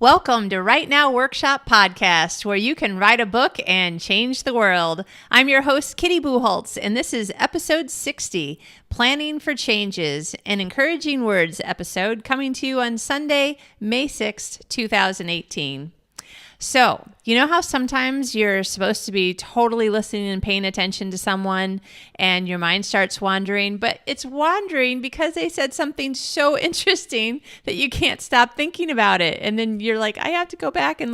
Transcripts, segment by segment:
Welcome to Right Now Workshop Podcast, where you can write a book and change the world. I'm your host, Kitty Bucholtz, and this is episode 60, Planning for Changes, an Encouraging Words episode coming to you on Sunday, May 6th, 2018. So, you know how sometimes you're supposed to be totally listening and paying attention to someone and your mind starts wandering, but it's wandering because they said something so interesting that you can't stop thinking about it. And then you're like, I have to go back and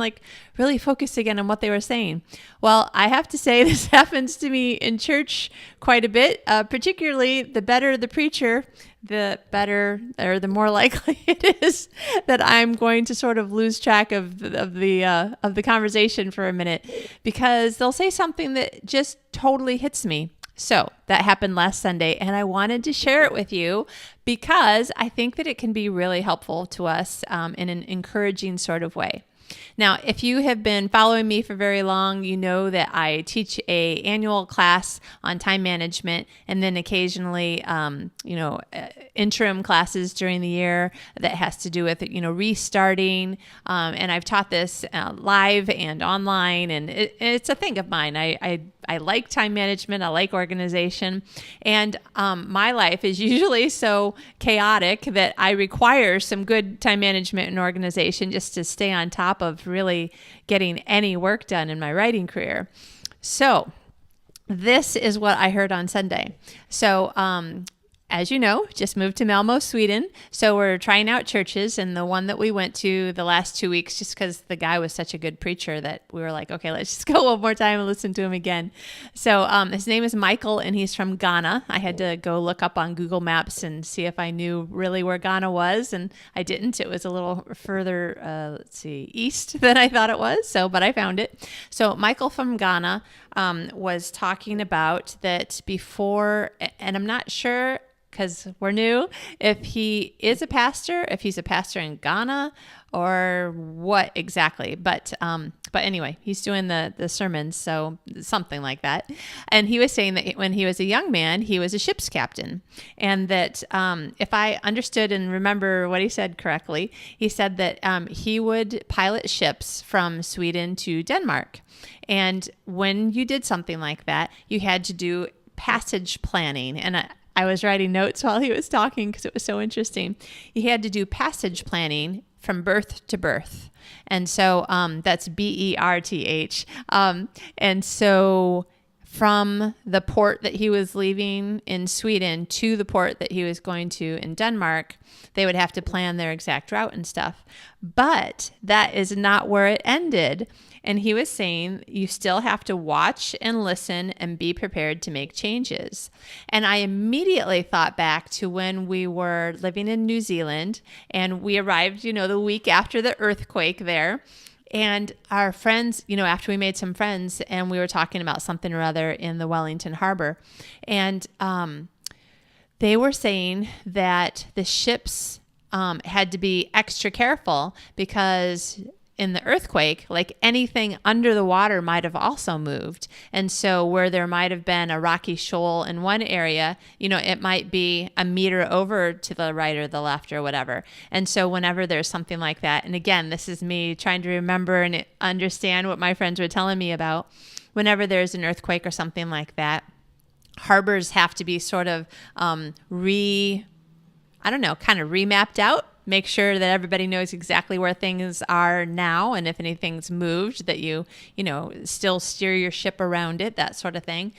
really focus again on what they were saying. Well, I have to say this happens to me in church quite a bit, particularly the better the preacher, the better or the more likely it is that I'm going to sort of lose track of the conversation for a minute, because they'll say something that just totally hits me. So that happened last Sunday, and I wanted to share it with you because I think that it can be really helpful to us in an encouraging sort of way. Now, if you have been following me for very long, you know that I teach an annual class on time management, and then occasionally, interim classes during the year that has to do with, restarting. And I've taught this live and online, and it's a thing of mine. I like time management. I like organization. And my life is usually so chaotic that I require some good time management and organization just to stay on top of really getting any work done in my writing career. So this is what I heard on Sunday. So as you know, just moved to Malmo, Sweden. So we're trying out churches, and the one that we went to the last 2 weeks, just because the guy was such a good preacher that we were like, okay, let's just go one more time and listen to him again. So his name is Michael, and he's from Ghana. I had to go look up on Google Maps and see if I knew really where Ghana was, and I didn't. It was a little further, east than I thought it was. But I found it. So Michael from Ghana was talking about that before, and I'm not sure, because we're new, if he is a pastor, if he's a pastor in Ghana or what exactly. But anyway, he's doing the sermons, so something like that. And he was saying that when he was a young man, he was a ship's captain. And that if I understood and remember what he said correctly, he said that he would pilot ships from Sweden to Denmark. And when you did something like that, you had to do passage planning. And I was writing notes while he was talking because it was so interesting. He had to do passage planning from berth to berth. And so that's BERTH. And so from the port that he was leaving in Sweden to the port that he was going to in Denmark, they would have to plan their exact route and stuff. But that is not where it ended. And he was saying you still have to watch and listen and be prepared to make changes. And I immediately thought back to when we were living in New Zealand, and we arrived, the week after the earthquake there. And our friends, after we made some friends, and we were talking about something or other in the Wellington Harbor, and they were saying that the ships had to be extra careful because in the earthquake, anything under the water might have also moved. And so where there might have been a rocky shoal in one area, it might be a meter over to the right or the left or whatever. And so whenever there's something like that, and again, this is me trying to remember and understand what my friends were telling me about, whenever there's an earthquake or something like that, harbors have to be sort of remapped out. Make sure that everybody knows exactly where things are now, and if anything's moved, that you still steer your ship around it, that sort of thing.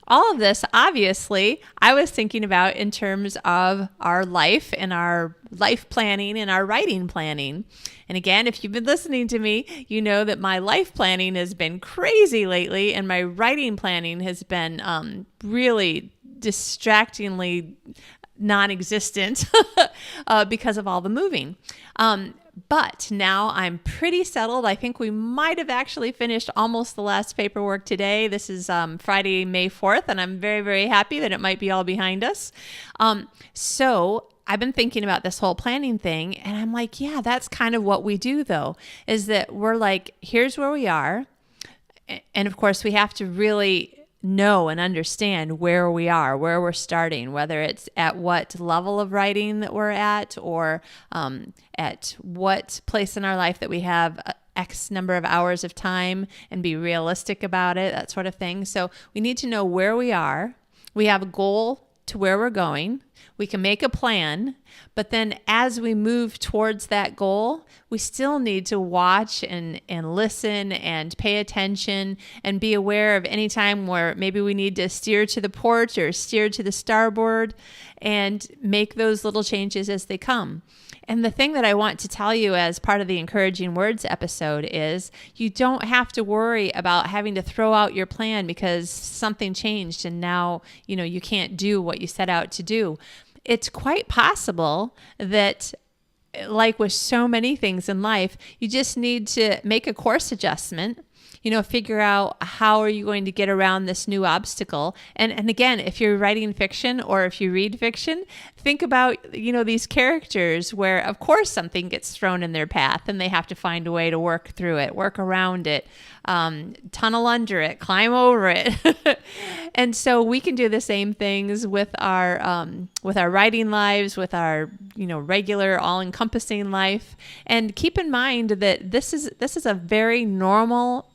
All of this, obviously, I was thinking about in terms of our life and our life planning and our writing planning. And again, if you've been listening to me, you know that my life planning has been crazy lately, and my writing planning has been really distractingly non-existent because of all the moving. But now I'm pretty settled. I think we might have actually finished almost the last paperwork today. This is Friday, May 4th, and I'm very, very happy that it might be all behind us. So I've been thinking about this whole planning thing, and I'm like, yeah, that's kind of what we do, though, is that we're like, here's where we are. And of course, we have to really know and understand where we are, where we're starting, whether it's at what level of writing that we're at, or at what place in our life that we have X number of hours of time, and be realistic about it, that sort of thing. So we need to know where we are. We have a goal to where we're going. We can make a plan, but then as we move towards that goal, we still need to watch and listen and pay attention and be aware of any time where maybe we need to steer to the port or steer to the starboard, and make those little changes as they come. And the thing that I want to tell you as part of the Encouraging Words episode is you don't have to worry about having to throw out your plan because something changed and now, you can't do what you set out to do. It's quite possible that, like with so many things in life, you just need to make a course adjustment. Figure out how are you going to get around this new obstacle. And again, if you're writing fiction or if you read fiction, think about, these characters where, of course, something gets thrown in their path and they have to find a way to work through it, work around it, tunnel under it, climb over it. And so we can do the same things with our writing lives, with our, regular all-encompassing life. And keep in mind that this is a very normal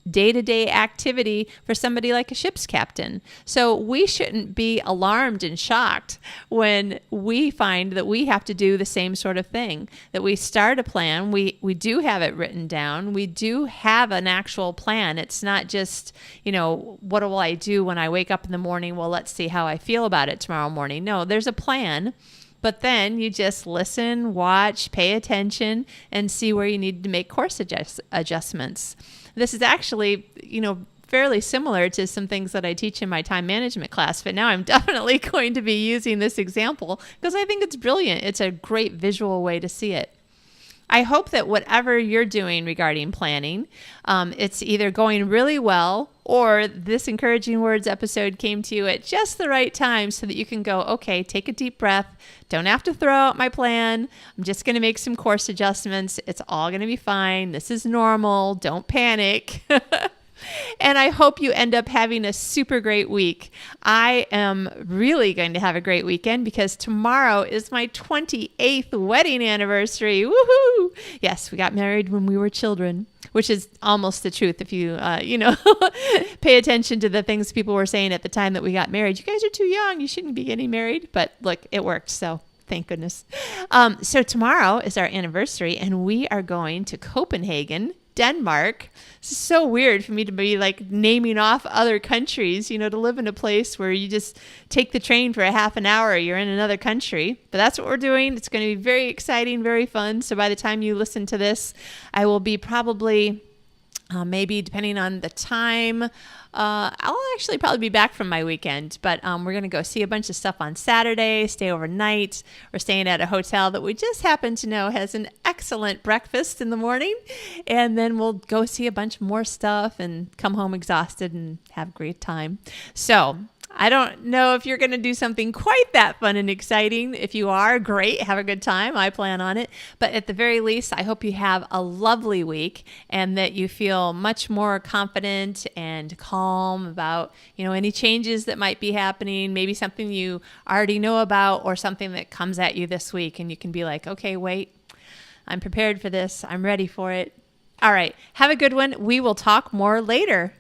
day-to-day activity for somebody like a ship's captain. So we shouldn't be alarmed and shocked when we find that we have to do the same sort of thing, that we start a plan, we do have it written down, we do have an actual plan. It's not just, what will I do when I wake up in the morning? Well, let's see how I feel about it tomorrow morning. No, there's a plan. But then you just listen, watch, pay attention, and see where you need to make course adjustments. This is actually, fairly similar to some things that I teach in my time management class, but now I'm definitely going to be using this example because I think it's brilliant. It's a great visual way to see it. I hope that whatever you're doing regarding planning, it's either going really well or this Encouraging Words episode came to you at just the right time so that you can go, okay, take a deep breath. Don't have to throw out my plan. I'm just going to make some course adjustments. It's all going to be fine. This is normal. Don't panic. And I hope you end up having a super great week. I am really going to have a great weekend because tomorrow is my 28th wedding anniversary. Woohoo! Yes, we got married when we were children, which is almost the truth if you, pay attention to the things people were saying at the time that we got married. You guys are too young. You shouldn't be getting married. But look, it worked. So thank goodness. So tomorrow is our anniversary and we are going to Copenhagen, Denmark. It's so weird for me to be like naming off other countries, to live in a place where you just take the train for a half an hour, you're in another country. But that's what we're doing. It's going to be very exciting, very fun. So by the time you listen to this, I will be probably maybe depending on the time, I'll actually probably be back from my weekend, but we're going to go see a bunch of stuff on Saturday, stay overnight. We're staying at a hotel that we just happen to know has an excellent breakfast in the morning, and then we'll go see a bunch more stuff and come home exhausted and have a great time. So I don't know if you're going to do something quite that fun and exciting. If you are, great. Have a good time. I plan on it. But at the very least, I hope you have a lovely week and that you feel much more confident and calm about, any changes that might be happening, maybe something you already know about or something that comes at you this week. And you can be like, okay, wait, I'm prepared for this. I'm ready for it. All right. Have a good one. We will talk more later.